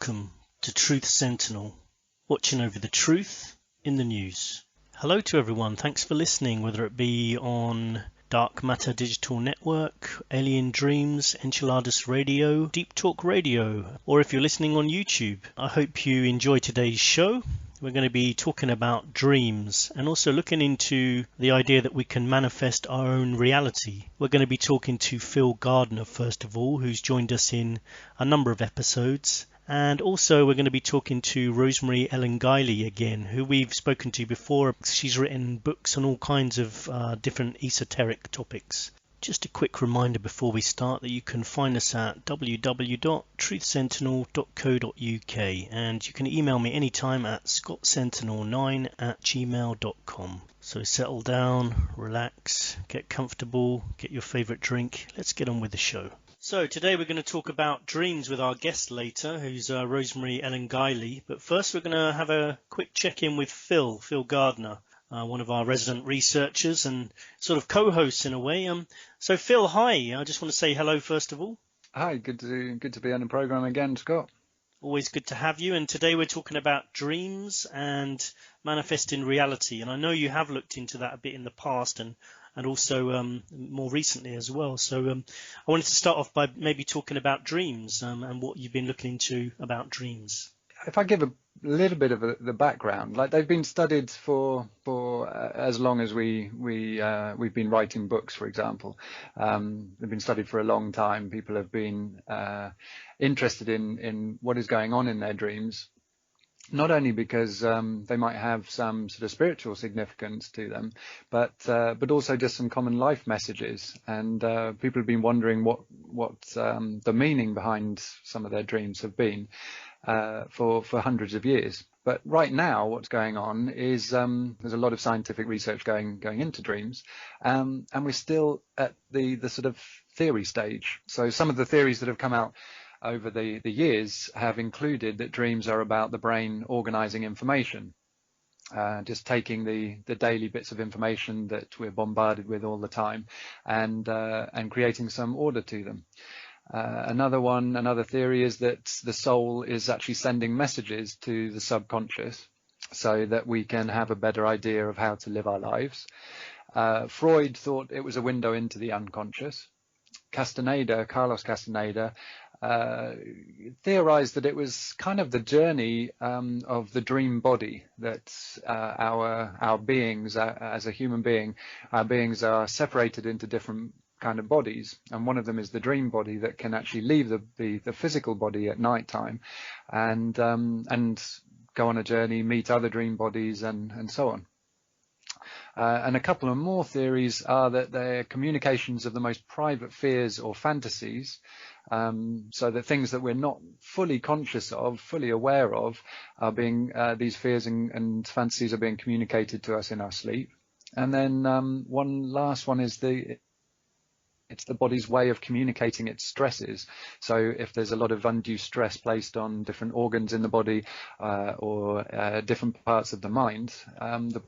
Welcome to Truth Sentinel, watching over the truth in the news. Hello to everyone, thanks for listening, whether it be on Dark Matter Digital Network, Alien Dreams, Enchiladas Radio, Deep Talk Radio, or if you're listening on YouTube. I hope you enjoy today's show. We're going to be talking about dreams and also looking into the idea that we can manifest our own reality. We're going to be talking to Phil Gardner, first of all, who's joined us in a number of episodes. And also we're going to be talking to Rosemary Ellen Guiley again, who we've spoken to before. She's written books on all kinds of different esoteric topics. Just a quick reminder before we start that you can find us at www.truthsentinel.co.uk, and you can email me anytime at scottsentinel9@gmail.com. So settle down, relax, get comfortable, get your favourite drink. Let's get on with the show. So today we're going to talk about dreams with our guest later, who's Rosemary Ellen Guiley. But first we're going to have a quick check-in with Phil Gardner, one of our resident researchers and sort of co-hosts in a way. So Phil, hi. I just want to say hello first of all. Hi, good to be on the program again, Scott. Always good to have you. And today we're talking about dreams and manifesting reality. And I know you have looked into that a bit in the past and also more recently as well. So I wanted to start off by maybe talking about dreams and what you've been looking into about dreams. If I give a little bit of the background, like they've been studied for as long as we've been writing books, for example. They've been studied for a long time. People have been interested in what is going on in their dreams, not only because they might have some sort of spiritual significance to them, but also just some common life messages. And people have been wondering what the meaning behind some of their dreams have been for hundreds of years. But right now, what's going on is there's a lot of scientific research going into dreams, and we're still at the sort of theory stage. So some of the theories that have come out over the years have included that dreams are about the brain organizing information, just taking the daily bits of information that we're bombarded with all the time and creating some order to them. Another theory is that the soul is actually sending messages to the subconscious so that we can have a better idea of how to live our lives. Freud thought it was a window into the unconscious. Carlos Castaneda, theorized that it was kind of the journey of the dream body, that our beings, as a human being, our beings are separated into different kind of bodies, and one of them is the dream body that can actually leave the physical body at night time and go on a journey, meet other dream bodies, and so on. And a couple of more theories are that they're communications of the most private fears or fantasies, so that things that we're not fully conscious of, fully aware of, are being these fears and fantasies are being communicated to us in our sleep. And then one last one is it's the body's way of communicating its stresses. So if there's a lot of undue stress placed on different organs in the body or different parts of the mind, the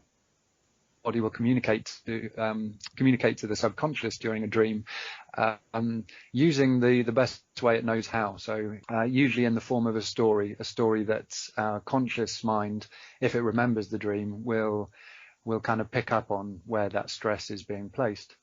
body will communicate to the subconscious during a dream using the best way it knows how. So usually in the form of a story that our conscious mind, if it remembers the dream, will kind of pick up on where that stress is being placed.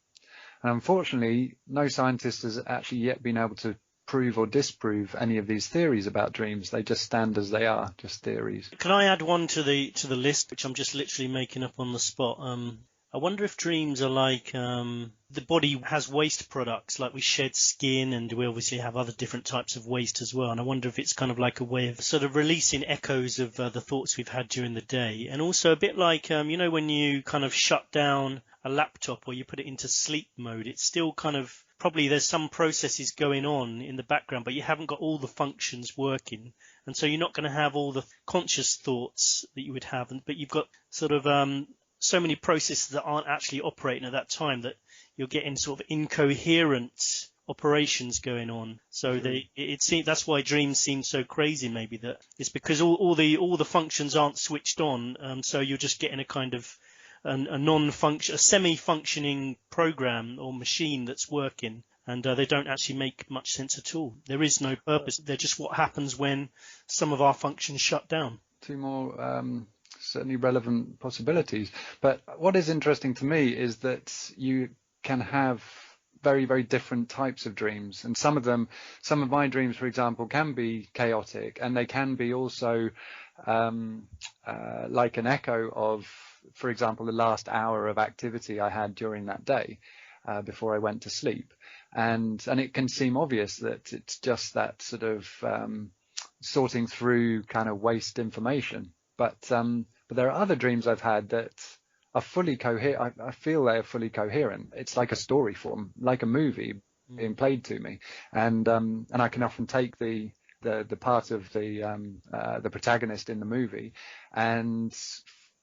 And unfortunately, no scientist has actually yet been able to prove or disprove any of these theories about dreams. They just stand as they are, just theories. Can I add one to the list, which I'm just literally making up on the spot? I wonder if dreams are like the body has waste products, like we shed skin and we obviously have other different types of waste as well. And I wonder if it's kind of like a way of sort of releasing echoes of the thoughts we've had during the day. And also a bit like, when you kind of shut down a laptop or you put it into sleep mode, it's still kind of probably there's some processes going on in the background, but you haven't got all the functions working. And so you're not going to have all the conscious thoughts that you would have, but you've got sort of so many processes that aren't actually operating at that time that you're getting sort of incoherent operations going on. So that's why dreams seem so crazy. Maybe that it's because all the functions aren't switched on. So you're just getting a kind of a semi-functioning program or machine that's working. and they don't actually make much sense at all. There is no purpose. They're just what happens when some of our functions shut down. Two more certainly relevant possibilities. But what is interesting to me is that you can have very, very different types of dreams. And some of my dreams, for example, can be chaotic, and they can be also like an echo of, for example, the last hour of activity I had during that day before I went to sleep. And it can seem obvious that it's just that sort of sorting through kind of waste information. But there are other dreams I've had that are fully coherent. I feel they are fully coherent. It's like a story form, like a movie being played to me, and I can often take the part of the protagonist in the movie and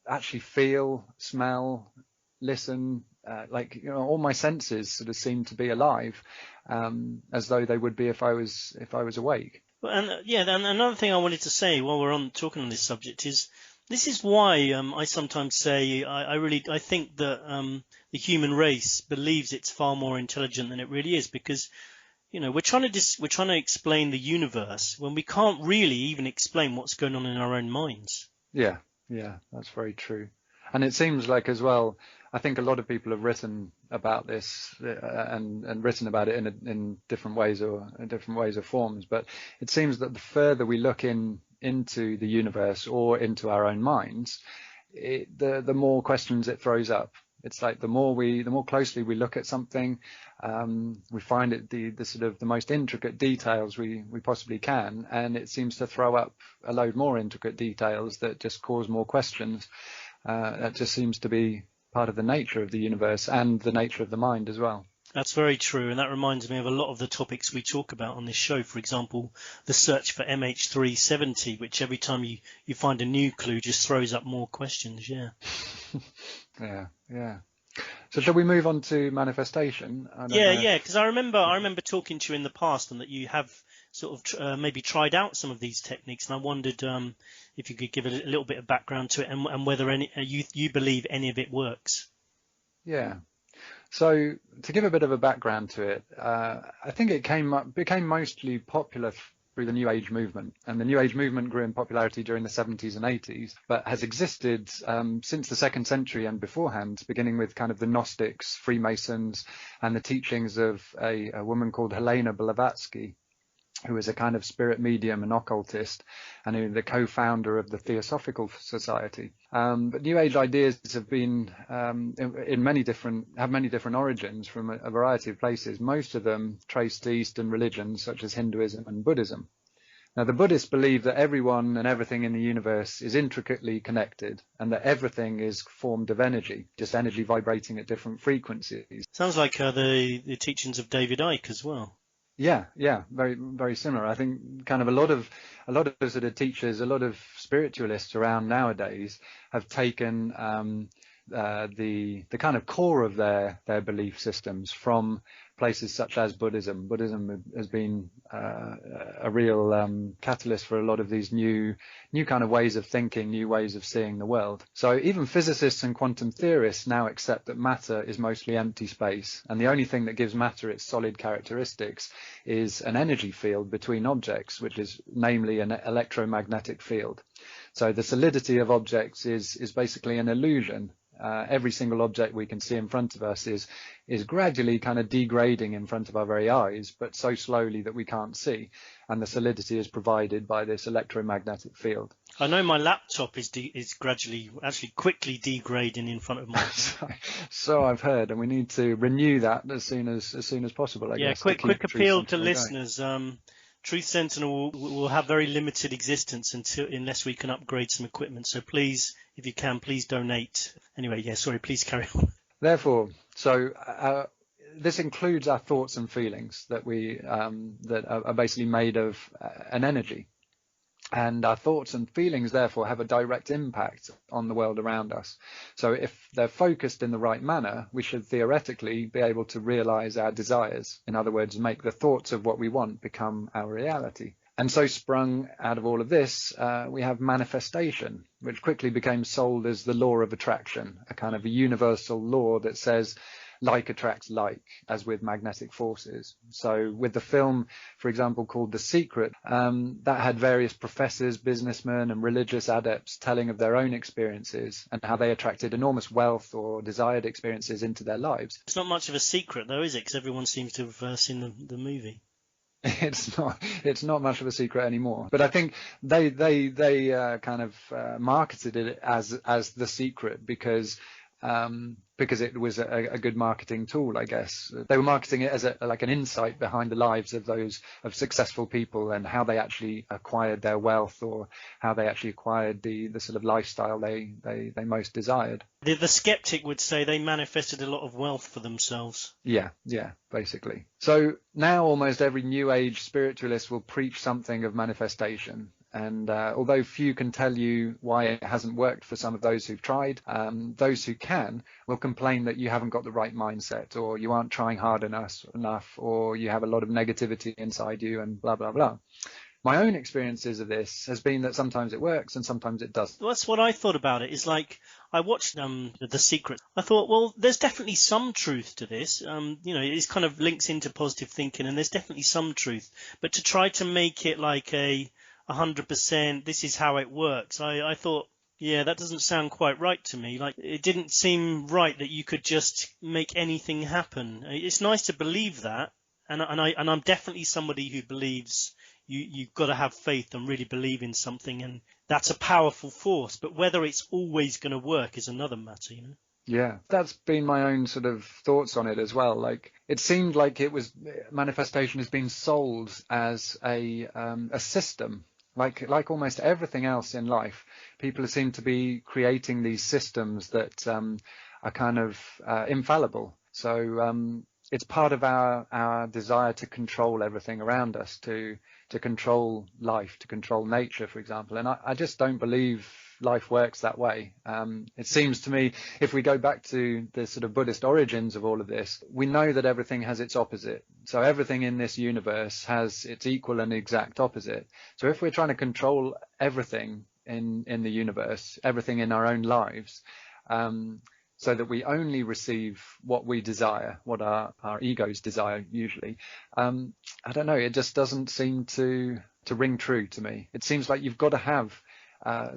actually feel, smell, listen, like, you know, all my senses sort of seem to be alive, as though they would be if I was awake. And another thing I wanted to say while we're talking on this subject is, this is why I sometimes say I think that the human race believes it's far more intelligent than it really is, because, you know, we're trying to explain the universe when we can't really even explain what's going on in our own minds. Yeah, that's very true. And it seems like, as well, I think a lot of people have written about this and written about it in different ways or forms. But it seems that the further we look into the universe or into our own minds, the more questions it throws up. It's like the more closely we look at something, we find it the sort of the most intricate details we possibly can, and it seems to throw up a load more intricate details that just cause more questions. That just seems to be part of the nature of the universe and the nature of the mind as well. That's very true, and that reminds me of a lot of the topics we talk about on this show. For example, the search for MH370, which every time you find a new clue just throws up more questions. Yeah. Yeah. So shall we move on to manifestation? Yeah, because I remember talking to you in the past, and that you have sort of maybe tried out some of these techniques, and I wondered if you could give a little bit of background to it, and whether you believe any of it works. Yeah. So to give a bit of a background to it, I think it became mostly popular through the New Age movement, and the New Age movement grew in popularity during the 70s and 80s, but has existed since the 2nd century and beforehand, beginning with kind of the Gnostics, Freemasons, and the teachings of a woman called Helena Blavatsky, who is a kind of spirit medium and occultist, and who the co-founder of the Theosophical Society. But New Age ideas have been have many different origins from a variety of places. Most of them traced to Eastern religions such as Hinduism and Buddhism. Now, the Buddhists believe that everyone and everything in the universe is intricately connected, and that everything is formed of energy, just energy vibrating at different frequencies. Sounds like the teachings of David Icke as well. Yeah, very, very similar. I think kind of a lot of sort of teachers, a lot of spiritualists around nowadays have taken the kind of core of their belief systems from places such as Buddhism. Buddhism has been a real catalyst for a lot of these new kind of ways of thinking, new ways of seeing the world. So even physicists and quantum theorists now accept that matter is mostly empty space, and the only thing that gives matter its solid characteristics is an energy field between objects, which is namely an electromagnetic field. So the solidity of objects is basically an illusion. Every single object we can see in front of us is gradually kind of degrading in front of our very eyes, but so slowly that we can't see. And the solidity is provided by this electromagnetic field. I know my laptop is gradually, actually quickly degrading in front of my So I've heard, and we need to renew that as soon as possible, I guess. Quick appeal to listeners. Truth Sentinel will have very limited existence unless we can upgrade some equipment. So please, if you can, please donate. Anyway, please carry on. Therefore, this includes our thoughts and feelings that that are basically made of an energy. And our thoughts and feelings, therefore, have a direct impact on the world around us. So if they're focused in the right manner, we should theoretically be able to realize our desires. In other words, make the thoughts of what we want become our reality. And so sprung out of all of this, we have manifestation, which quickly became sold as the law of attraction, a kind of a universal law that says like attracts like, as with magnetic forces. So with the film, for example, called The Secret, that had various professors, businessmen and religious adepts telling of their own experiences and how they attracted enormous wealth or desired experiences into their lives. It's not much of a secret though, is it? Because everyone seems to have seen the movie. It's not much of a secret anymore. But I think they kind of marketed it as The Secret because it was a good marketing tool, I guess. They were marketing it as like an insight behind the lives of successful people and how they actually acquired their wealth, or how they actually acquired the sort of lifestyle they most desired. The skeptic would say they manifested a lot of wealth for themselves. Yeah, basically. So now almost every New Age spiritualist will preach something of manifestation. And although few can tell you why it hasn't worked for some of those who've tried, those who can will complain that you haven't got the right mindset, or you aren't trying hard enough, or you have a lot of negativity inside you, and blah, blah, blah. My own experiences of this has been that sometimes it works and sometimes it doesn't. Well, that's what I thought about it. It's like I watched The Secret. I thought, well, there's definitely some truth to this. It kind of links into positive thinking, and there's definitely some truth. But to try to make it like a 100%, this is how it works, I thought, yeah, that doesn't sound quite right to me. Like, it didn't seem right that you could just make anything happen. It's nice to believe that, and I'm definitely somebody who believes you've got to have faith and really believe in something, and that's a powerful force. But whether it's always going to work is another matter, you know. Yeah, that's been my own sort of thoughts on it as well. Like, it seemed like manifestation has been sold as a system. Like almost everything else in life, people seem to be creating these systems that are kind of infallible. So it's part of our desire to control everything around us, to control life, to control nature, for example. And I just don't believe life works that way. It seems to me, if we go back to the sort of Buddhist origins of all of this, we know that everything has its opposite. So everything in this universe has its equal and exact opposite. So if we're trying to control everything in the universe, everything in our own lives, so that we only receive what we desire, what our egos desire usually, I don't know, it just doesn't seem to ring true to me. It seems like you've got to have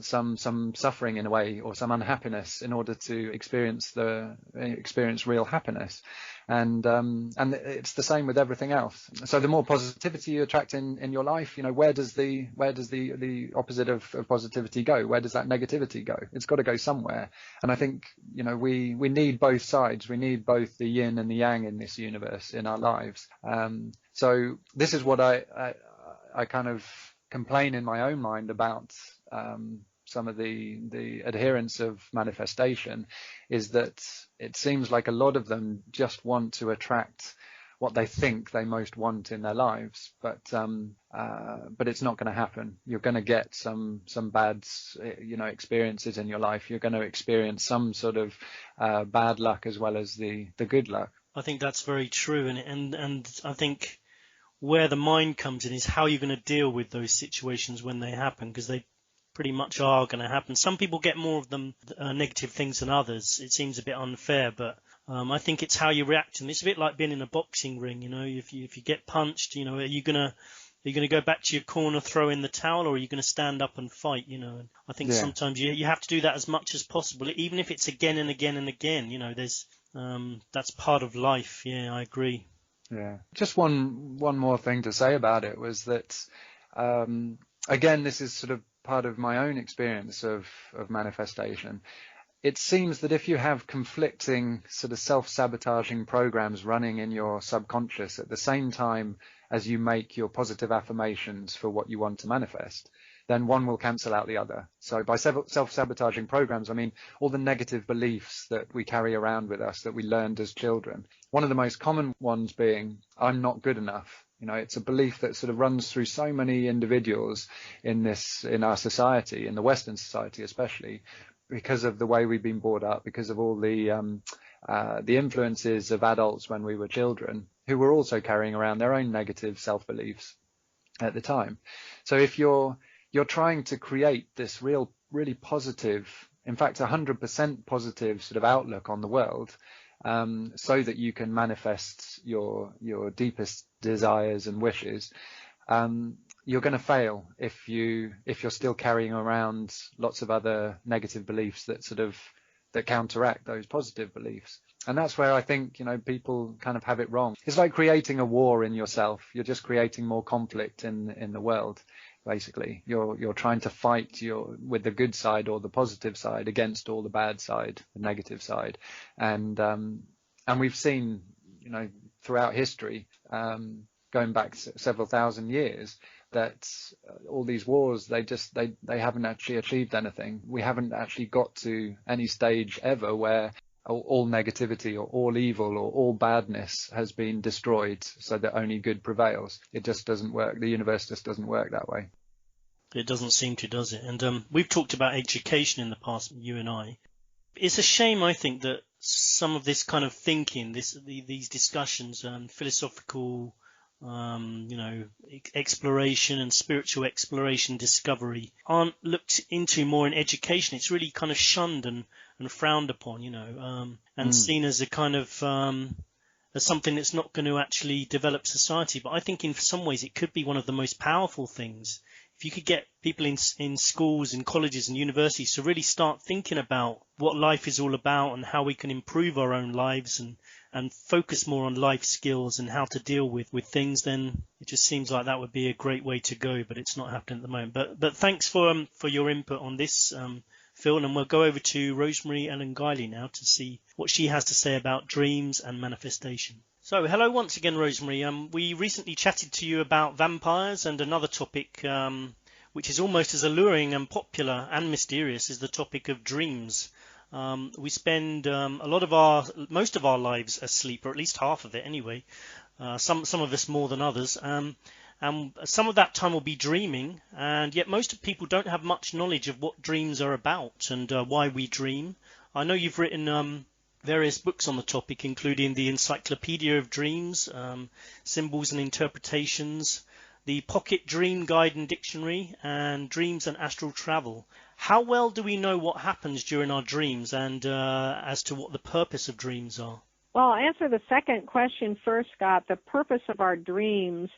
some suffering in a way, or some unhappiness, in order to experience real happiness, and it's the same with everything else. So the more positivity you attract in your life, where does the opposite of positivity go? Where does that negativity go? It's got to go somewhere. And I think we need both sides. We need both the yin and the yang in this universe, in our lives. So this is what I kind of complain in my own mind about. Some of the adherents of manifestation is that it seems like a lot of them just want to attract what they think they most want in their lives, but it's not going to happen. You're going to get some bad experiences in your life. You're going to experience some sort of bad luck as well as the good luck. I think that's very true, and I think where the mind comes in is how you're going to deal with those situations when they happen, because they pretty much are going to happen. Some people get more of them negative things than others. It seems a bit unfair, but I think it's how you react. And it's a bit like being in a boxing ring. If you get punched, are you going to go back to your corner, throw in the towel, or are you going to stand up and fight? And I think sometimes you have to do that as much as possible, even if it's again and again and again. There's that's part of life. Yeah, I agree. Yeah. Just one more thing to say about it was that, again, this is sort of part of my own experience of manifestation. It seems that if you have conflicting sort of self-sabotaging programs running in your subconscious at the same time as you make your positive affirmations for what you want to manifest, then one will cancel out the other. So by self-sabotaging programs, I mean all the negative beliefs that we carry around with us that we learned as children. One of the most common ones being, I'm not good enough. It's a belief that sort of runs through so many individuals in our society, in the Western society especially, because of the way we've been brought up, because of all the influences of adults when we were children, who were also carrying around their own negative self-beliefs at the time. So if you're trying to create this really positive, in fact 100% positive sort of outlook on the world, so that you can manifest your deepest desires and wishes, you're going to fail if you're still carrying around lots of other negative beliefs that counteract those positive beliefs. And that's where I think, people kind of have it wrong. It's like creating a war in yourself. You're just creating more conflict in the world. Basically, you're trying to fight with the good side or the positive side against all the bad side, the negative side, and we've seen, throughout history, going back several thousand years, that all these wars, they haven't actually achieved anything. We haven't actually got to any stage ever where all negativity or all evil or all badness has been destroyed so that only good prevails. It just doesn't work. The universe just doesn't work that way. It doesn't seem to, does it? And we've talked about education in the past, you and I. It's a shame, I think, that some of this kind of thinking, these discussions, philosophical, exploration and spiritual exploration, discovery, aren't looked into more in education. It's really kind of shunned and frowned upon, and seen as a kind of as something that's not going to actually develop society. But I think in some ways it could be one of the most powerful things. If you could get people in schools and colleges and universities to really start thinking about what life is all about and how we can improve our own lives and focus more on life skills and how to deal with things, then it just seems like that would be a great way to go, but it's not happening at the moment. But thanks for your input on this, Phil, and we'll go over to Rosemary Ellen Guiley now to see what she has to say about dreams and manifestation. So, hello once again, Rosemary. We recently chatted to you about vampires, and another topic which is almost as alluring and popular and mysterious is the topic of dreams. We spend most of our lives asleep, or at least half of it anyway. Some of us more than others. And some of that time will be dreaming, and yet most people don't have much knowledge of what dreams are about and why we dream. I know you've written various books on the topic, including the Encyclopedia of Dreams, Symbols and Interpretations, the Pocket Dream Guide and Dictionary, and Dreams and Astral Travel. How well do we know what happens during our dreams and as to what the purpose of dreams are? Well, I'll answer the second question first, Scott. The purpose of our dreams,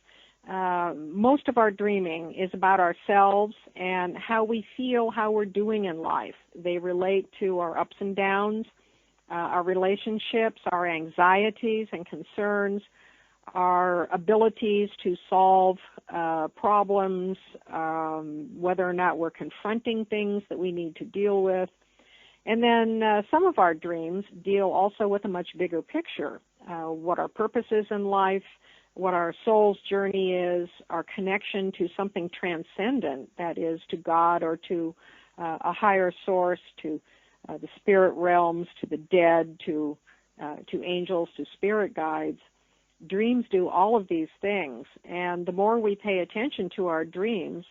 most of our dreaming is about ourselves and how we feel, how we're doing in life. They relate to our ups and downs, our relationships, our anxieties and concerns, our abilities to solve problems, whether or not we're confronting things that we need to deal with. And then some of our dreams deal also with a much bigger picture, what our purpose is in life, what our soul's journey is, our connection to something transcendent, that is to God or to a higher source, to the spirit realms, to the dead, to angels, to spirit guides. Dreams do all of these things, and the more we pay attention to our dreams,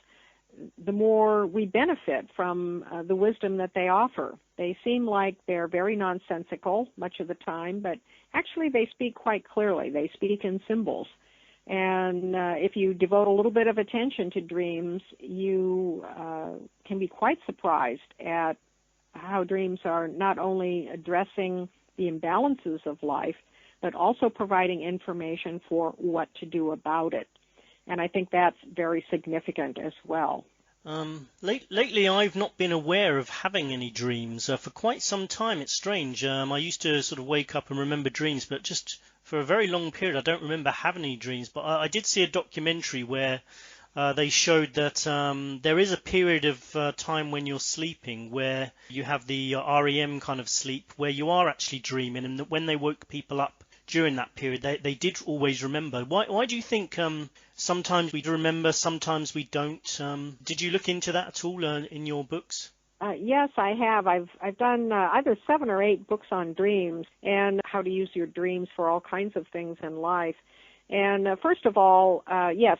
the more we benefit from the wisdom that they offer. They seem like they're very nonsensical much of the time, but actually they speak quite clearly. They speak in symbols. And if you devote a little bit of attention to dreams, you can be quite surprised at how dreams are not only addressing the imbalances of life, but also providing information for what to do about it. And I think that's very significant as well. Lately, I've not been aware of having any dreams. For quite some time, it's strange. I used to sort of wake up and remember dreams, but just for a very long period, I don't remember having any dreams. But I did see a documentary where they showed that there is a period of time when you're sleeping where you have the REM kind of sleep, where you are actually dreaming, and that when they woke people up during that period, they did always remember. Why do you think sometimes we remember, sometimes we don't? Did you look into that at all in your books? Yes, I have. I've done either 7 or 8 books on dreams and how to use your dreams for all kinds of things in life. And first of all, yes,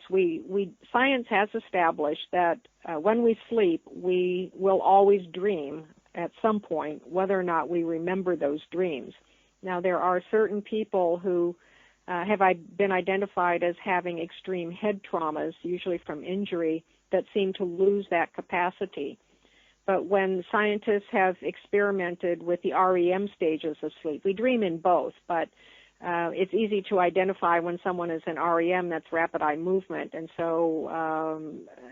science has established that when we sleep, we will always dream at some point, whether or not we remember those dreams. Now, there are certain people who have been identified as having extreme head traumas, usually from injury, that seem to lose that capacity. But when scientists have experimented with the REM stages of sleep, we dream in both, but it's easy to identify when someone is in REM, that's rapid eye movement, and so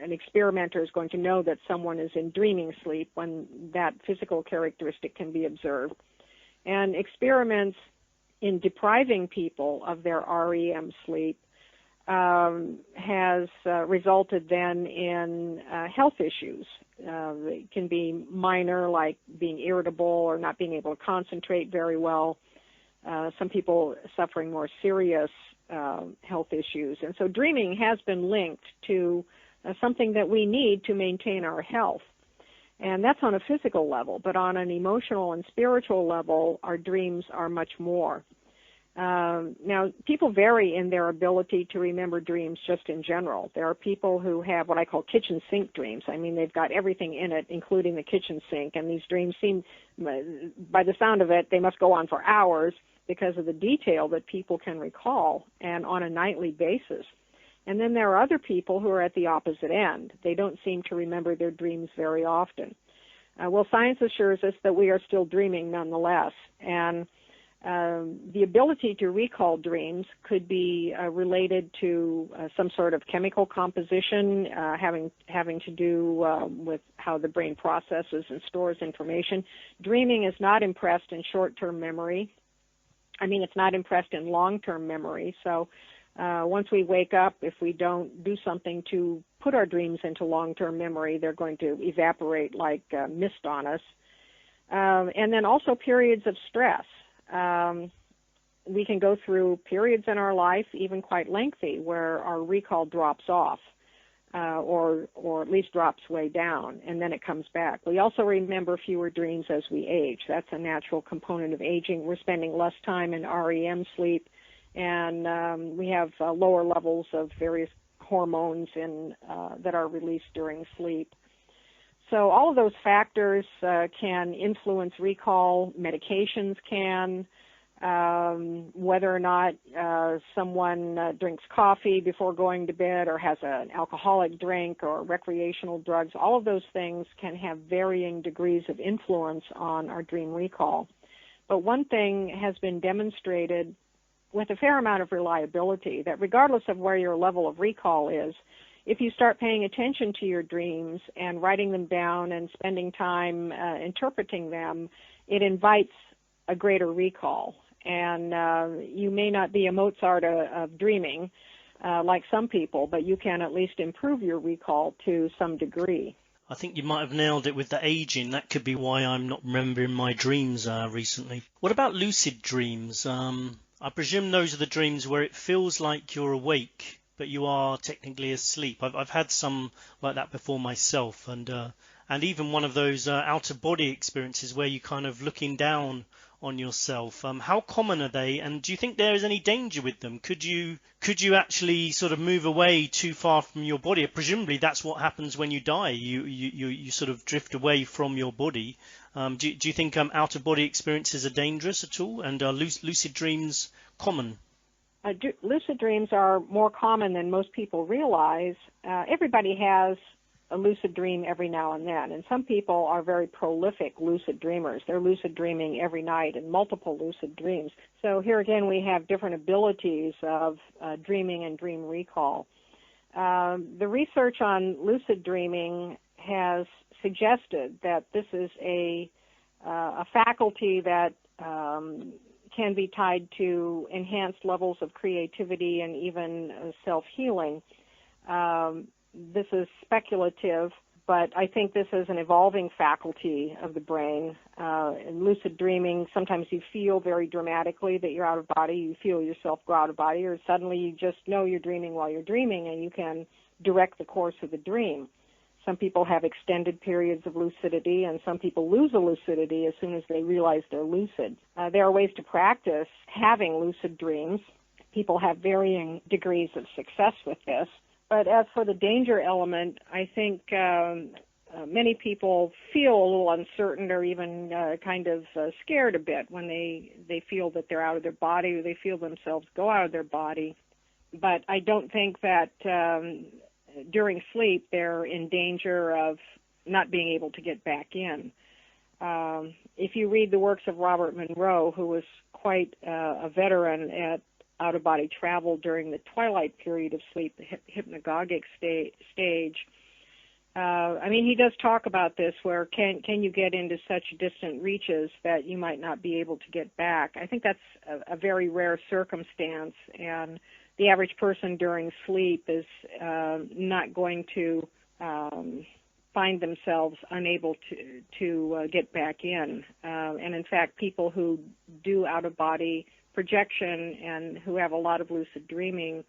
an experimenter is going to know that someone is in dreaming sleep when that physical characteristic can be observed. And experiments in depriving people of their REM sleep has resulted then in health issues. It can be minor, like being irritable or not being able to concentrate very well. Some people suffering more serious health issues. And so dreaming has been linked to something that we need to maintain our health. And that's on a physical level, but on an emotional and spiritual level, our dreams are much more. Now, people vary in their ability to remember dreams just in general. There are people who have what I call kitchen sink dreams. I mean, they've got everything in it, including the kitchen sink, and these dreams seem, by the sound of it, they must go on for hours because of the detail that people can recall and on a nightly basis. And then there are other people who are at the opposite end. They don't seem to remember their dreams very often. Well, science assures us that we are still dreaming nonetheless, and the ability to recall dreams could be related to some sort of chemical composition having to do with how the brain processes and stores information. Dreaming is not impressed in short-term memory. I mean, it's not impressed in long-term memory. So once we wake up, if we don't do something to put our dreams into long-term memory, they're going to evaporate like mist on us. And then also periods of stress. We can go through periods in our life, even quite lengthy, where our recall drops off or at least drops way down, and then it comes back. We also remember fewer dreams as we age. That's a natural component of aging. We're spending less time in REM sleep, and we have lower levels of various hormones that are released during sleep. So all of those factors can influence recall. Medications can, whether or not someone drinks coffee before going to bed or has an alcoholic drink or recreational drugs, all of those things can have varying degrees of influence on our dream recall. But one thing has been demonstrated with a fair amount of reliability, that regardless of where your level of recall is, if you start paying attention to your dreams and writing them down and spending time interpreting them, it invites a greater recall. And you may not be a Mozart of dreaming like some people, but you can at least improve your recall to some degree. I think you might have nailed it with the aging. That could be why I'm not remembering my dreams recently. What about lucid dreams? I presume those are the dreams where it feels like you're awake, but you are technically asleep. I've had some like that before myself, and even one of those out-of-body experiences where you're kind of looking down on yourself. How common are they, and do you think there is any danger with them? Could you actually sort of move away too far from your body? Presumably that's what happens when you die. You sort of drift away from your body. Do you think out-of-body experiences are dangerous at all, and are lucid dreams common? Lucid dreams are more common than most people realize. Everybody has a lucid dream every now and then, and some people are very prolific lucid dreamers. They're lucid dreaming every night and multiple lucid dreams. So here again we have different abilities of dreaming and dream recall. The research on lucid dreaming has suggested that this is a faculty that can be tied to enhanced levels of creativity and even self-healing. This is speculative, but I think this is an evolving faculty of the brain. In lucid dreaming, sometimes you feel very dramatically that you're out of body. You feel yourself go out of body, or suddenly you just know you're dreaming while you're dreaming, and you can direct the course of the dream. Some people have extended periods of lucidity, and some people lose a lucidity as soon as they realize they're lucid. There are ways to practice having lucid dreams. People have varying degrees of success with this. But as for the danger element, I think many people feel a little uncertain or even kind of scared a bit when they feel that they're out of their body or they feel themselves go out of their body. But I don't think that during sleep they're in danger of not being able to get back in. If you read the works of Robert Monroe, who was quite a veteran at out-of-body travel during the twilight period of sleep, the hypnagogic stage, he does talk about this, where can you get into such distant reaches that you might not be able to get back. I think that's a very rare circumstance, and the average person during sleep is not going to find themselves unable to get back in. And in fact, people who do out-of-body projection and who have a lot of lucid dreaming,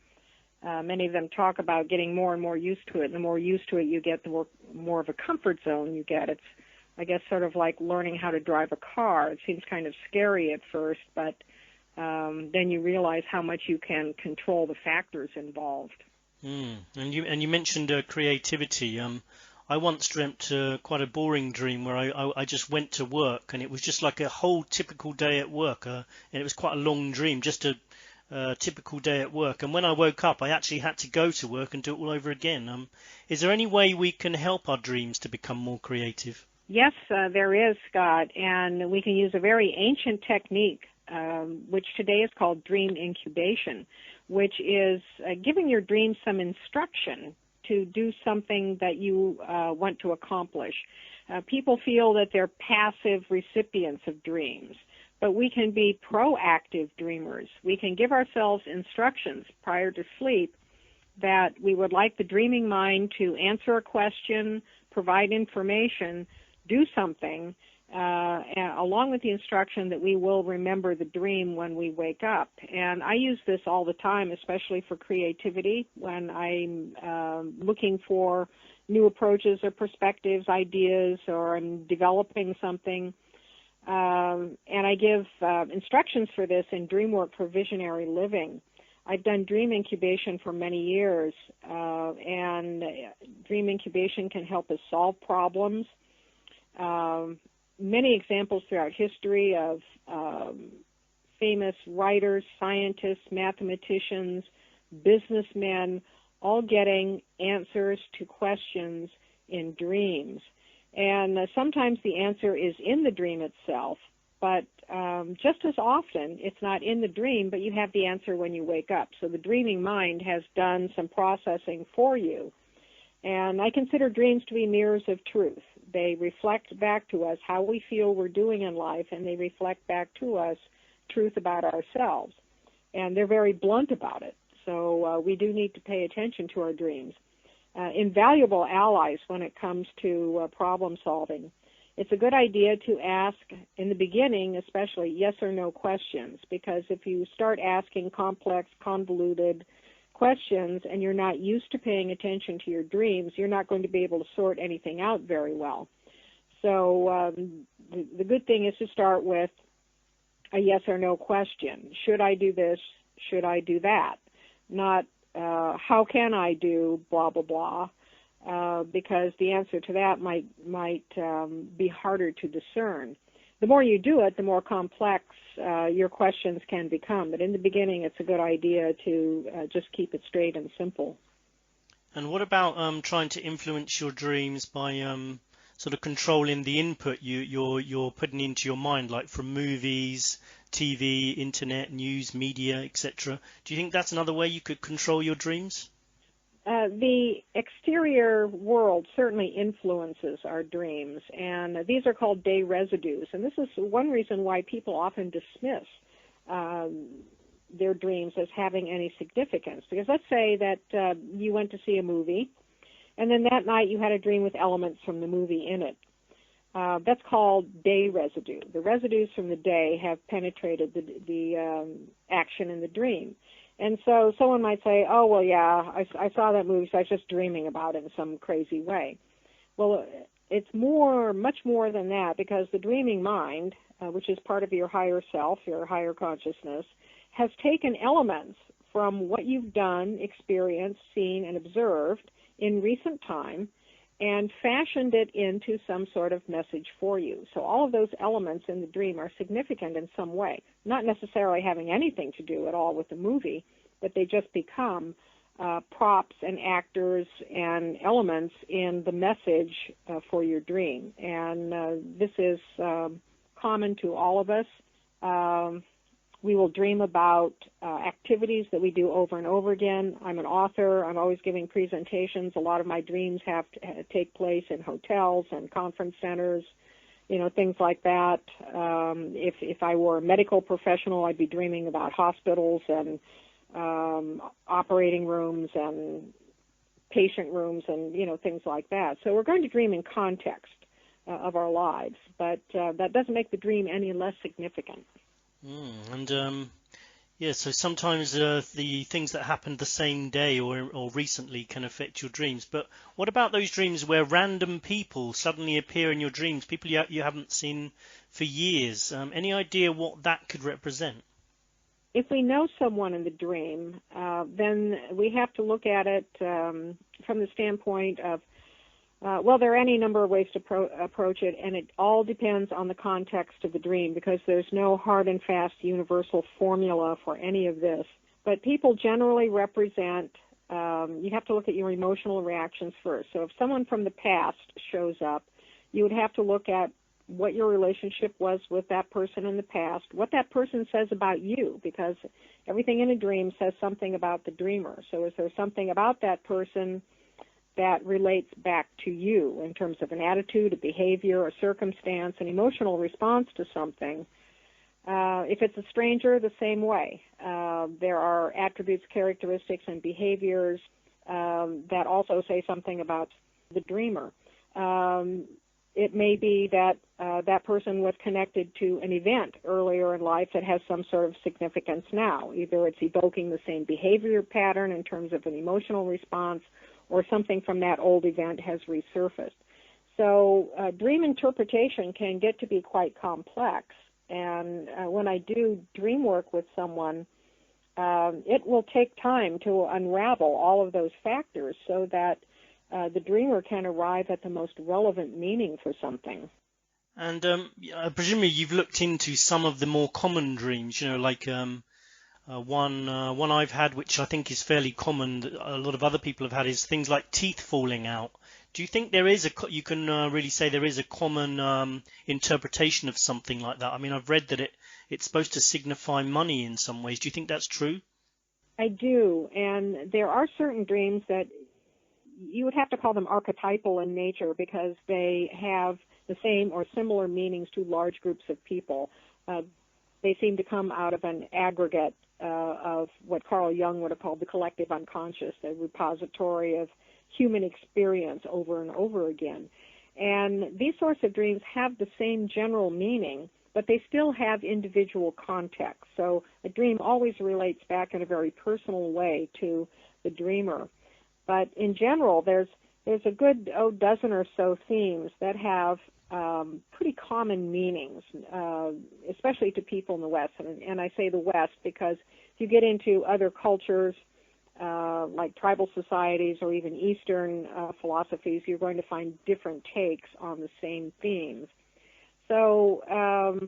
many of them talk about getting more and more used to it. And the more used to it you get, the more of a comfort zone you get. It's, I guess, sort of like learning how to drive a car. It seems kind of scary at first, but then you realize how much you can control the factors involved. And you mentioned creativity. I once dreamt quite a boring dream where I just went to work, and it was just like a whole typical day at work. And it was quite a long dream, just a typical day at work. And when I woke up, I actually had to go to work and do it all over again. Is there any way we can help our dreams to become more creative? Yes, there is, Scott. And we can use a very ancient technique, which today is called dream incubation, which is giving your dreams some instruction to do something that you want to accomplish. People feel that they're passive recipients of dreams, but we can be proactive dreamers. We can give ourselves instructions prior to sleep that we would like the dreaming mind to answer a question, provide information, do something, along with the instruction that we will remember the dream when we wake up. And I use this all the time, especially for creativity, when I'm looking for new approaches or perspectives, ideas, or I'm developing something. And I give instructions for this in DreamWork for Visionary Living. I've done dream incubation for many years, and dream incubation can help us solve problems. Many examples throughout history of famous writers, scientists, mathematicians, businessmen, all getting answers to questions in dreams. And sometimes the answer is in the dream itself, but just as often it's not in the dream, but you have the answer when you wake up. So the dreaming mind has done some processing for you. And I consider dreams to be mirrors of truth. They reflect back to us how we feel we're doing in life, and they reflect back to us truth about ourselves. And they're very blunt about it. So we do need to pay attention to our dreams. Invaluable allies when it comes to problem solving. It's a good idea to ask, in the beginning especially, yes or no questions, because if you start asking complex, convoluted questions and you're not used to paying attention to your dreams, you're not going to be able to sort anything out very well. So the good thing is to start with a yes or no question. Should I do this? Should I do that? Not how can I do blah, blah, blah, because the answer to that might be harder to discern. The more you do it, the more complex your questions can become. But in the beginning, it's a good idea to just keep it straight and simple. And what about trying to influence your dreams by sort of controlling the input you're putting into your mind, like from movies, TV, internet, news, media, etc.? Do you think that's another way you could control your dreams? The exterior world certainly influences our dreams, and these are called day residues. And this is one reason why people often dismiss their dreams as having any significance. Because let's say that you went to see a movie, and then that night you had a dream with elements from the movie in it. That's called day residue. The residues from the day have penetrated the action in the dream. And so someone might say, oh, well, yeah, I saw that movie, so I was just dreaming about it in some crazy way. Well, it's much more than that, because the dreaming mind, which is part of your higher self, your higher consciousness, has taken elements from what you've done, experienced, seen, and observed in recent time and fashioned it into some sort of message for you. So all of those elements in the dream are significant in some way, not necessarily having anything to do at all with the movie, but they just become props and actors and elements in the message for your dream. And this is common to all of us. We will dream about activities that we do over and over again. I'm an author. I'm always giving presentations. A lot of my dreams have to take place in hotels and conference centers, things like that. If I were a medical professional, I'd be dreaming about hospitals and operating rooms and patient rooms and, things like that. So we're going to dream in context of our lives, but that doesn't make the dream any less significant. So sometimes the things that happened the same day or recently can affect your dreams. But what about those dreams where random people suddenly appear in your dreams, people you haven't seen for years? Any idea what that could represent? If we know someone in the dream, then we have to look at it from the standpoint of, there are any number of ways to approach it, and it all depends on the context of the dream, because there's no hard and fast universal formula for any of this. But people generally represent, you have to look at your emotional reactions first. So if someone from the past shows up, you would have to look at what your relationship was with that person in the past, what that person says about you, because everything in a dream says something about the dreamer. So is there something about that person that relates back to you in terms of an attitude, a behavior, a circumstance, an emotional response to something? If it's a stranger, the same way. There are attributes, characteristics, and behaviors that also say something about the dreamer. It may be that that person was connected to an event earlier in life that has some sort of significance now. Either it's evoking the same behavior pattern in terms of an emotional response, or something from that old event has resurfaced. So dream interpretation can get to be quite complex. And when I do dream work with someone, it will take time to unravel all of those factors so that the dreamer can arrive at the most relevant meaning for something. And presumably you've looked into some of the more common dreams, like one I've had, which I think is fairly common, that a lot of other people have had, is things like teeth falling out. Do you think there is you can really say there is a common interpretation of something like that? I mean, I've read that it's supposed to signify money in some ways. Do you think that's true? I do, and there are certain dreams that you would have to call them archetypal in nature, because they have the same or similar meanings to large groups of people. They seem to come out of an aggregate of what Carl Jung would have called the collective unconscious, the repository of human experience over and over again. And these sorts of dreams have the same general meaning, but they still have individual context. So a dream always relates back in a very personal way to the dreamer. But in general, there's a good dozen or so themes that have pretty common meanings, especially to people in the West. And I say the West because if you get into other cultures, like tribal societies or even Eastern philosophies, you're going to find different takes on the same themes. So,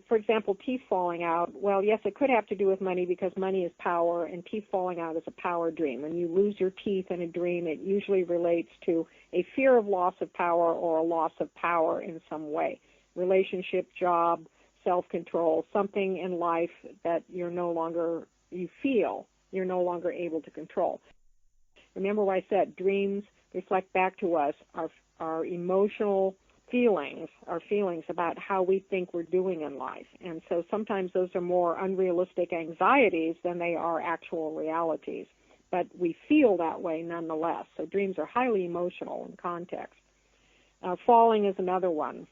for example, teeth falling out, well, yes, it could have to do with money because money is power, and teeth falling out is a power dream. When you lose your teeth in a dream, it usually relates to a fear of loss of power or a loss of power in some way. Relationship, job, self-control, something in life that you feel you're no longer able to control. Remember what I said, dreams reflect back to us our emotional feelings, our feelings about how we think we're doing in life. And so sometimes those are more unrealistic anxieties than they are actual realities. But we feel that way nonetheless. So dreams are highly emotional in context. Falling is another one.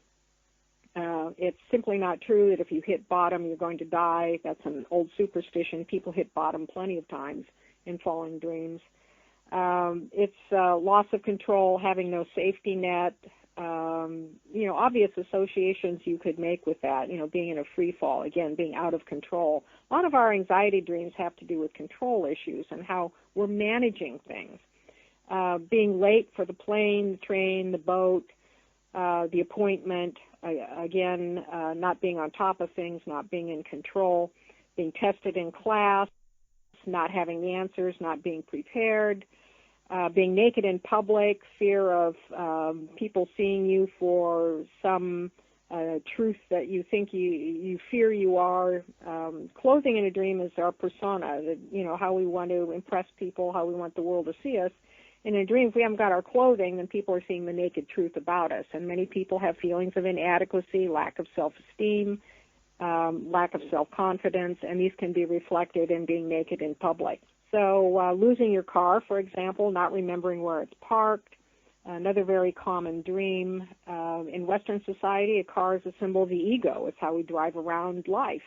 It's simply not true that if you hit bottom, you're going to die. That's an old superstition. People hit bottom plenty of times in falling dreams. It's loss of control, having no safety net. Obvious associations you could make with that, being in a free fall, again, being out of control. A lot of our anxiety dreams have to do with control issues and how we're managing things. Being late for the plane, the train, the boat, the appointment, again, not being on top of things, not being in control, being tested in class, not having the answers, not being prepared, being naked in public, fear of people seeing you for some truth that you think you fear you are. Clothing in a dream is our persona, how we want to impress people, how we want the world to see us. In a dream, if we haven't got our clothing, then people are seeing the naked truth about us. And many people have feelings of inadequacy, lack of self-esteem, lack of self-confidence, and these can be reflected in being naked in public. So losing your car, for example, not remembering where it's parked, another very common dream. In Western society, a car is a symbol of the ego. It's how we drive around life.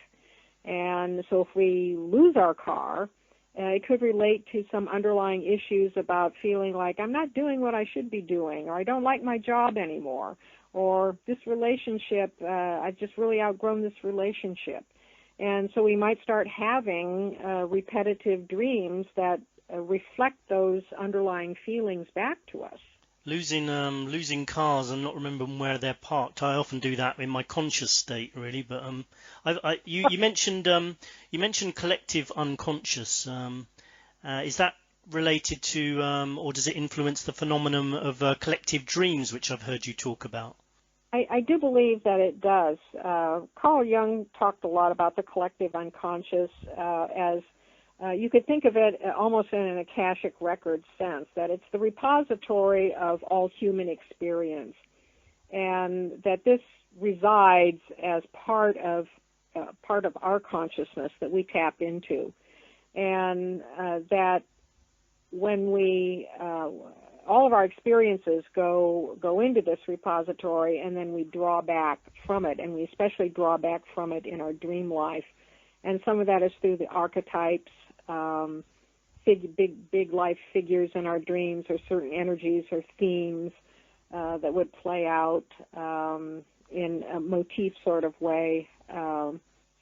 And so if we lose our car, it could relate to some underlying issues about feeling like I'm not doing what I should be doing, or I don't like my job anymore, or this relationship, I've just really outgrown this relationship. And so we might start having repetitive dreams that reflect those underlying feelings back to us. Losing cars and not remembering where they're parked. I often do that in my conscious state, really. But you mentioned collective unconscious. Is that related to, or does it influence the phenomenon of collective dreams, which I've heard you talk about? I do believe that it does. Carl Jung talked a lot about the collective unconscious as you could think of it almost in an Akashic record sense, that it's the repository of all human experience, and that this resides as part of our consciousness that we tap into, and that when we all of our experiences go into this repository, and then we draw back from it, and we especially draw back from it in our dream life. And some of that is through the archetypes, big life figures in our dreams, or certain energies or themes that would play out in a motif sort of way.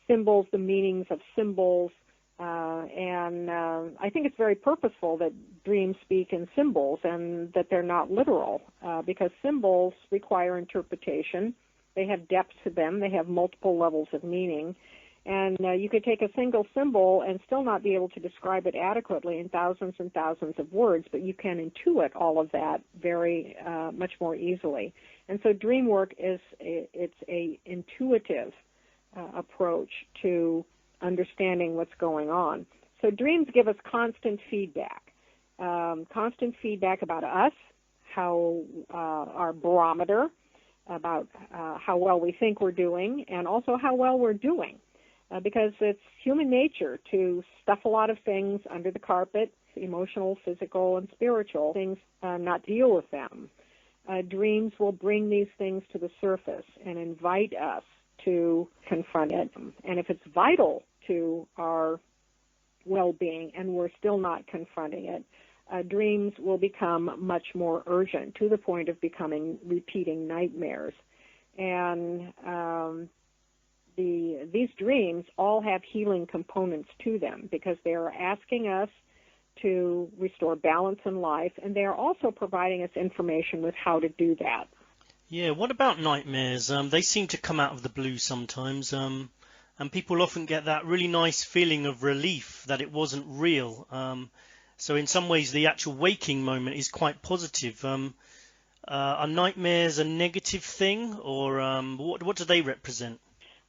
Symbols, the meanings of symbols, and I think it's very purposeful that dreams speak in symbols and that they're not literal, because symbols require interpretation. They have depth to them. They have multiple levels of meaning. And you could take a single symbol and still not be able to describe it adequately in thousands and thousands of words, but you can intuit all of that very much more easily. And so dream work it's a intuitive approach to understanding what's going on. So dreams give us constant feedback about us, how our barometer, about how well we think we're doing, and also how well we're doing. Because it's human nature to stuff a lot of things under the carpet, emotional, physical, and spiritual things, not deal with them. Dreams will bring these things to the surface and invite us to confront it. And if it's vital to our well-being and we're still not confronting it, dreams will become much more urgent, to the point of becoming repeating nightmares. And these dreams all have healing components to them, because they are asking us to restore balance in life, and they are also providing us information with how to do that. Yeah, what about nightmares? They seem to come out of the blue sometimes, and people often get that really nice feeling of relief that it wasn't real. So in some ways, the actual waking moment is quite positive. Are nightmares a negative thing, or what do they represent?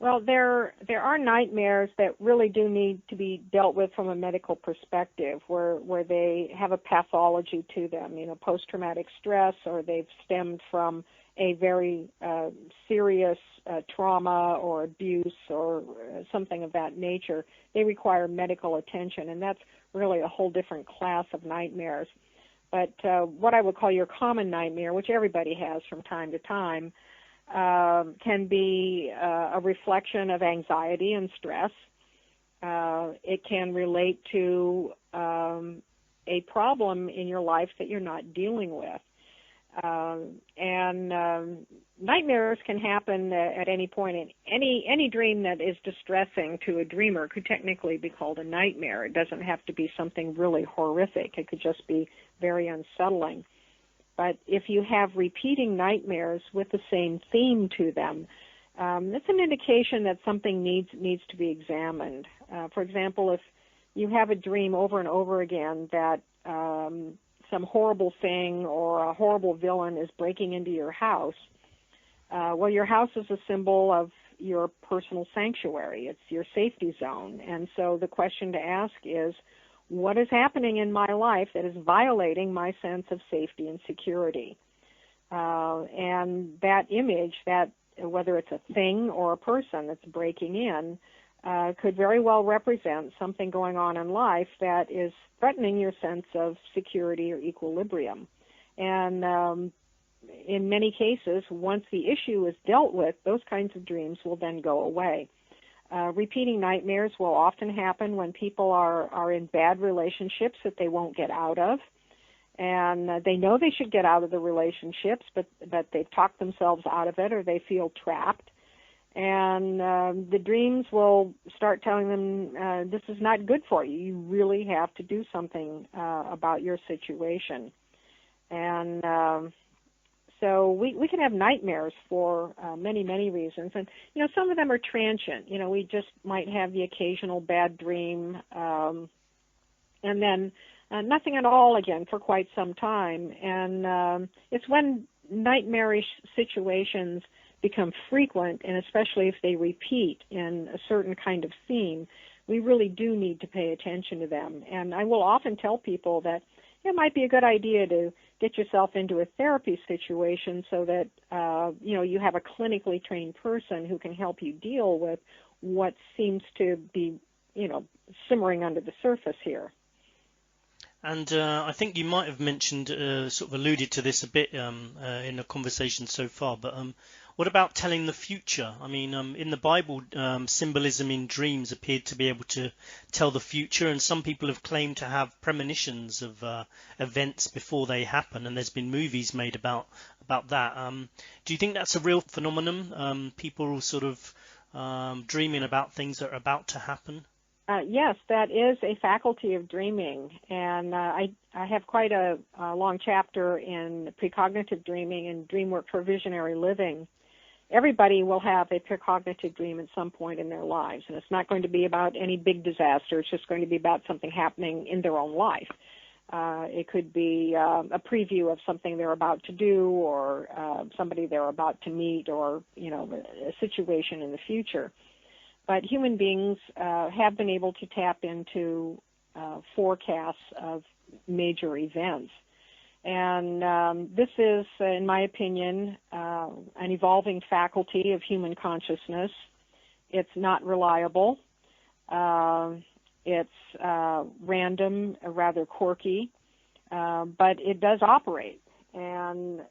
Well, there are nightmares that really do need to be dealt with from a medical perspective, where they have a pathology to them, post-traumatic stress, or they've stemmed from a very serious trauma or abuse or something of that nature. They require medical attention, and that's really a whole different class of nightmares. But what I would call your common nightmare, which everybody has from time to time, can be a reflection of anxiety and stress. It can relate to a problem in your life that you're not dealing with. And nightmares can happen at any point. In any dream that is distressing to a dreamer could technically be called a nightmare. It doesn't have to be something really horrific. It could just be very unsettling. But if you have repeating nightmares with the same theme to them, that's an indication that something needs to be examined. For example, if you have a dream over and over again that some horrible thing or a horrible villain is breaking into your house, well, your house is a symbol of your personal sanctuary. It's your safety zone. And so the question to ask is, what is happening in my life that is violating my sense of safety and security? And that image, that whether it's a thing or a person that's breaking in, could very well represent something going on in life that is threatening your sense of security or equilibrium. And in many cases, once the issue is dealt with, those kinds of dreams will then go away. Repeating nightmares will often happen when people are in bad relationships that they won't get out of. And they know they should get out of the relationships, but they've talked themselves out of it, or they feel trapped. And the dreams will start telling them, this is not good for you. You really have to do something about your situation. And so we can have nightmares for many, many reasons. And, some of them are transient. We just might have the occasional bad dream, and then nothing at all again for quite some time. And it's when nightmarish situations become frequent, and especially if they repeat in a certain kind of theme, we really do need to pay attention to them. And I will often tell people that it might be a good idea to get yourself into a therapy situation so that you have a clinically trained person who can help you deal with what seems to be simmering under the surface here. And I think you might have mentioned, sort of alluded to this a bit in the conversation so far, but what about telling the future? I mean, in the Bible, symbolism in dreams appeared to be able to tell the future, and some people have claimed to have premonitions of events before they happen, and there's been movies made about that. Do you think that's a real phenomenon, people sort of dreaming about things that are about to happen? Yes, that is a faculty of dreaming, and I have quite a long chapter in precognitive dreaming and dream work for visionary living. Everybody will have a precognitive dream at some point in their lives, and it's not going to be about any big disaster. It's just going to be about something happening in their own life. It could be a preview of something they're about to do, or somebody they're about to meet, or a situation in the future. But human beings have been able to tap into forecasts of major events. And this is, in my opinion, an evolving faculty of human consciousness. It's not reliable. It's random, rather quirky, but it does operate. And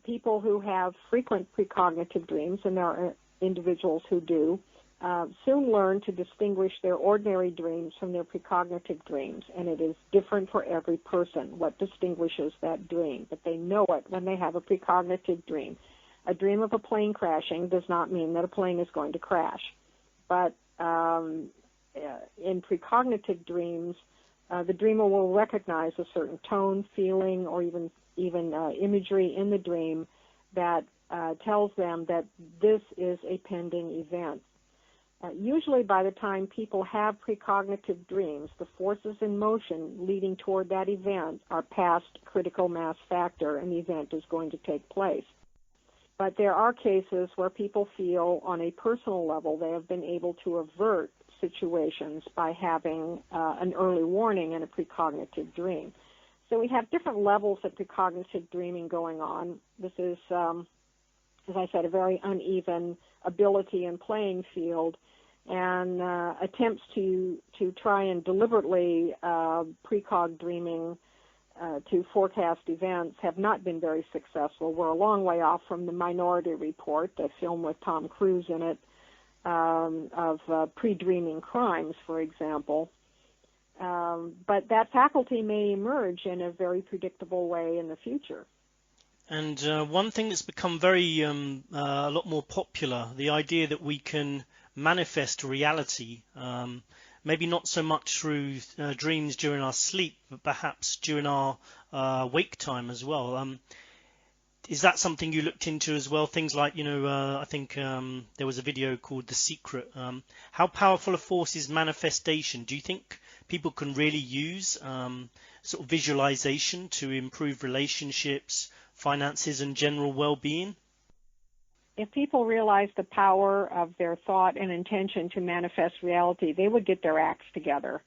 people who have frequent precognitive dreams, and there are individuals who do, soon learn to distinguish their ordinary dreams from their precognitive dreams, and it is different for every person what distinguishes that dream, but they know it when they have a precognitive dream. A dream of a plane crashing does not mean that a plane is going to crash, but in precognitive dreams, the dreamer will recognize a certain tone, feeling, or even imagery in the dream that tells them that this is a pending event. Usually by the time people have precognitive dreams, the forces in motion leading toward that event are past critical mass factor, and the event is going to take place. But there are cases where people feel on a personal level they have been able to avert situations by having an early warning in a precognitive dream. So we have different levels of precognitive dreaming going on. This is, as I said, a very uneven ability and playing field, and attempts to try and deliberately precog dreaming to forecast events have not been very successful. We're a long way off from the Minority Report, the film with Tom Cruise in it, of pre-dreaming crimes, for example. But that faculty may emerge in a very predictable way in the future. And one thing that's become very a lot more popular, the idea that we can manifest reality, maybe not so much through dreams during our sleep, but perhaps during our wake time as well. Is that something you looked into as well? Things like, I think there was a video called The Secret. How powerful a force is manifestation? Do you think people can really use sort of visualization to improve relationships, finances, and general well-being? If people realized the power of their thought and intention to manifest reality, they would get their acts together,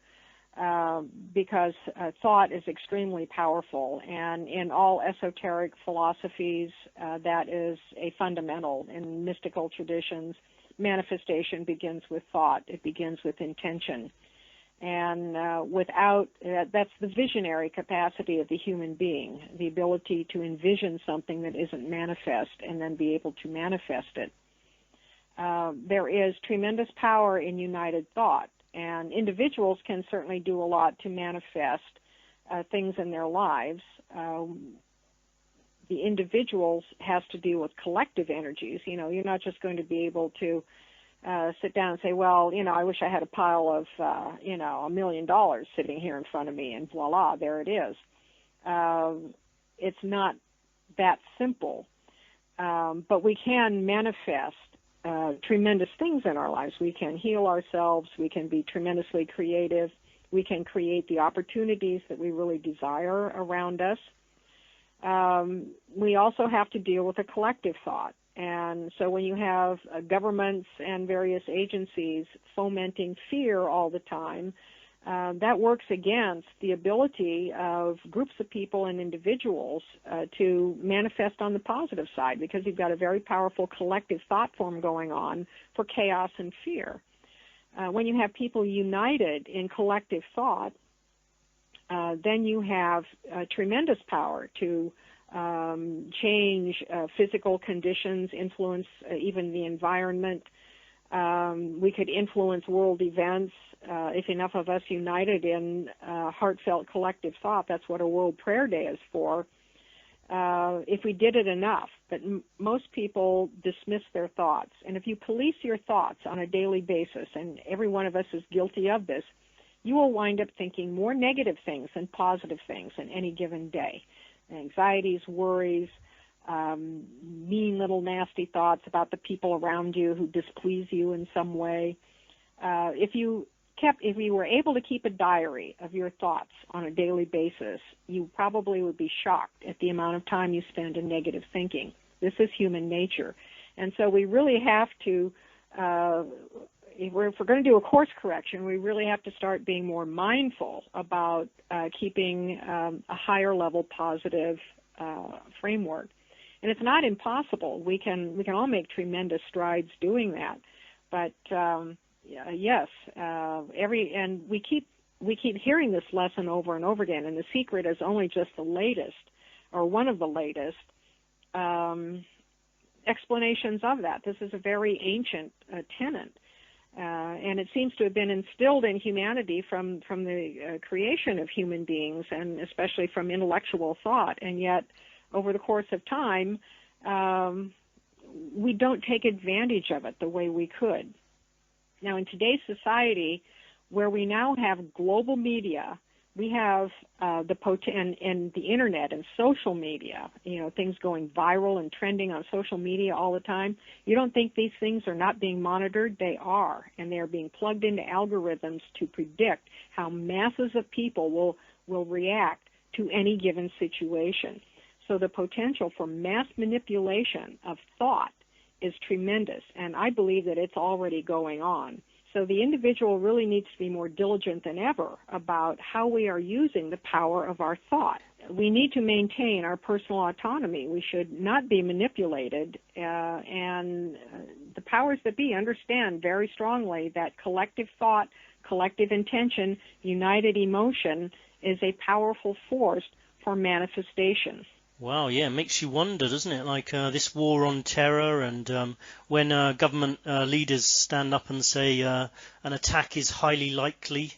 because thought is extremely powerful. And in all esoteric philosophies, that is a fundamental. In mystical traditions, manifestation begins with thought. It begins with intention. And that's the visionary capacity of the human being, the ability to envision something that isn't manifest and then be able to manifest it. There is tremendous power in united thought, and individuals can certainly do a lot to manifest things in their lives. The individuals has to deal with collective energies. You're not just going to be able to sit down and say, well, I wish I had a pile of, $1 million sitting here in front of me, and voila, there it is. It's not that simple. But we can manifest tremendous things in our lives. We can heal ourselves. We can be tremendously creative. We can create the opportunities that we really desire around us. We also have to deal with a collective thought. And so when you have governments and various agencies fomenting fear all the time, that works against the ability of groups of people and individuals to manifest on the positive side, because you've got a very powerful collective thought form going on for chaos and fear. When you have people united in collective thought, then you have tremendous power to change physical conditions, influence even the environment. We could influence world events if enough of us united in heartfelt collective thought. That's what a World Prayer Day is for. If we did it enough, but most people dismiss their thoughts. And if you police your thoughts on a daily basis, and every one of us is guilty of this, you will wind up thinking more negative things than positive things in any given day. Anxieties, worries, mean little nasty thoughts about the people around you who displease you in some way. If you were able to keep a diary of your thoughts on a daily basis, you probably would be shocked at the amount of time you spend in negative thinking. This is human nature. And so we really have to, if we're going to do a course correction, we really have to start being more mindful about keeping a higher level positive framework. And it's not impossible. We can all make tremendous strides doing that. But yes, and we keep hearing this lesson over and over again. And the secret is only just the latest, or one of the latest explanations of that. This is a very ancient tenet. And it seems to have been instilled in humanity from the creation of human beings, and especially from intellectual thought. And yet, over the course of time, we don't take advantage of it the way we could. Now, in today's society, where we now have global media, we have and the internet and social media, things going viral and trending on social media all the time. You don't think these things are not being monitored? They are, and they are being plugged into algorithms to predict how masses of people will react to any given situation. So the potential for mass manipulation of thought is tremendous, and I believe that it's already going on. So the individual really needs to be more diligent than ever about how we are using the power of our thought. We need to maintain our personal autonomy. We should not be manipulated, and the powers that be understand very strongly that collective thought, collective intention, united emotion is a powerful force for manifestation. Wow, yeah, it makes you wonder, doesn't it? Like this war on terror, and when government leaders stand up and say an attack is highly likely,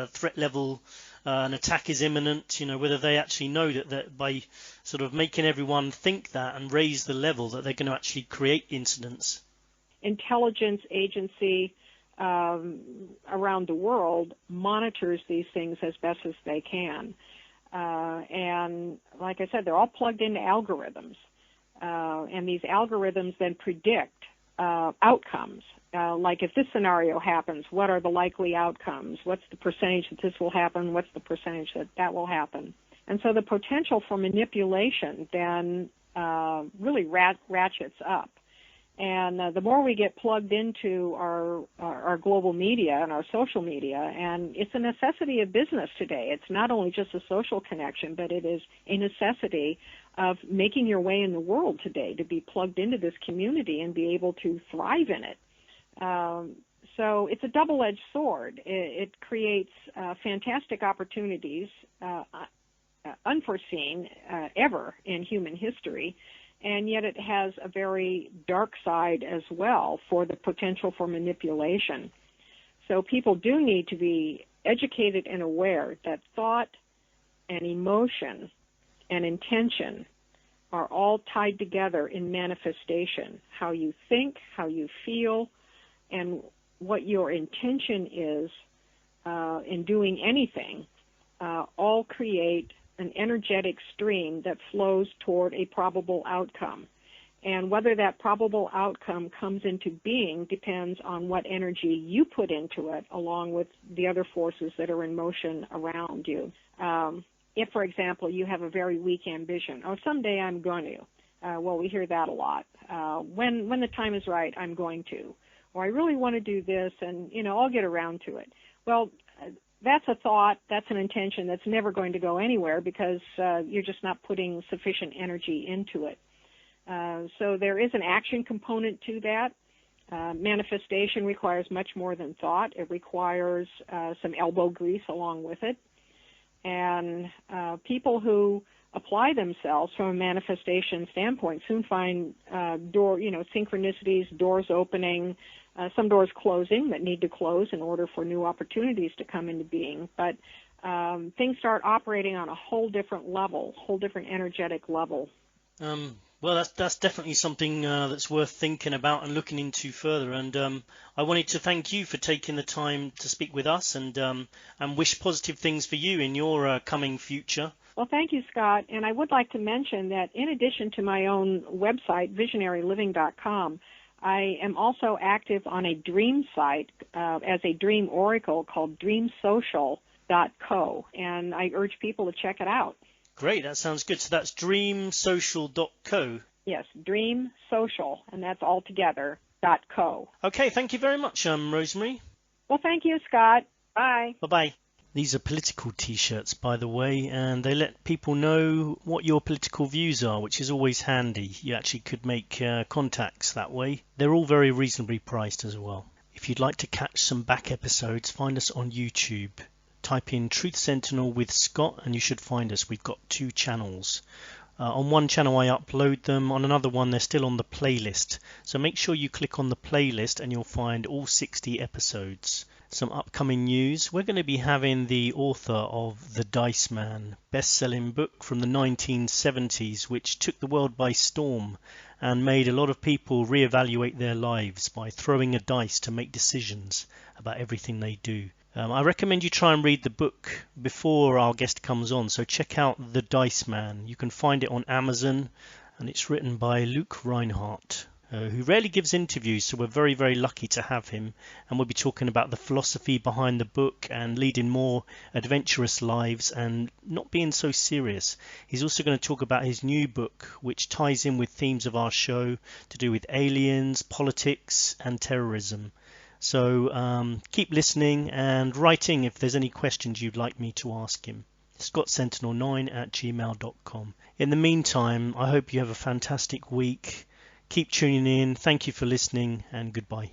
threat level, an attack is imminent, whether they actually know that by sort of making everyone think that and raise the level, that they're going to actually create incidents. Intelligence agency around the world monitors these things as best as they can. And like I said, they're all plugged into algorithms. And these algorithms then predict outcomes. Like if this scenario happens, what are the likely outcomes? What's the percentage that this will happen? What's the percentage that that will happen? And so the potential for manipulation then really ratchets up. And the more we get plugged into our global media and our social media, and it's a necessity of business today. It's not only just a social connection, but it is a necessity of making your way in the world today, to be plugged into this community and be able to thrive in it. So it's a double-edged sword. It creates fantastic opportunities, unforeseen ever in human history, and yet it has a very dark side as well for the potential for manipulation. So people do need to be educated and aware that thought and emotion and intention are all tied together in manifestation. How you think, how you feel, and what your intention is in doing anything all create an energetic stream that flows toward a probable outcome. And whether that probable outcome comes into being depends on what energy you put into it, along with the other forces that are in motion around you. If, for example, you have a very weak ambition, oh, someday I'm going to. Well, we hear that a lot. When the time is right, I'm going to. Or I really want to do this, and, I'll get around to it. Well, that's a thought, that's an intention that's never going to go anywhere because you're just not putting sufficient energy into it. So there is an action component to that. Manifestation requires much more than thought. It requires some elbow grease along with it. And people who apply themselves from a manifestation standpoint soon find synchronicities, doors opening, some doors closing that need to close in order for new opportunities to come into being. But things start operating on a whole different level, whole different energetic level. Well, that's definitely something that's worth thinking about and looking into further. And I wanted to thank you for taking the time to speak with us, and wish positive things for you in your coming future. Well, thank you, Scott. And I would like to mention that in addition to my own website, visionaryliving.com, I am also active on a dream site as a dream oracle called dreamsocial.co, and I urge people to check it out. Great, that sounds good. So that's dreamsocial.co. Yes, Dream Social, and that's all together, .co. Okay, thank you very much, Rosemary. Well, thank you, Scott. Bye. Bye-bye. These are political T-shirts, by the way, and they let people know what your political views are, which is always handy. You actually could make contacts that way. They're all very reasonably priced as well. If you'd like to catch some back episodes, find us on YouTube. Type in Truth Sentinel with Scott and you should find us. We've got 2 channels. On one channel I upload them, on another one they're still on the playlist. So make sure you click on the playlist and you'll find all 60 episodes. Some upcoming news. We're going to be having the author of The Dice Man, best-selling book from the 1970s, which took the world by storm and made a lot of people reevaluate their lives by throwing a dice to make decisions about everything they do. I recommend you try and read the book before our guest comes on, so check out The Dice Man. You can find it on Amazon, and it's written by Luke Reinhardt, who rarely gives interviews, so we're very, very lucky to have him. And we'll be talking about the philosophy behind the book and leading more adventurous lives and not being so serious. He's also going to talk about his new book, which ties in with themes of our show to do with aliens, politics, and terrorism. So keep listening and writing if there's any questions you'd like me to ask him. scottsentinel9@gmail.com. In the meantime, I hope you have a fantastic week. Keep tuning in. Thank you for listening, and goodbye.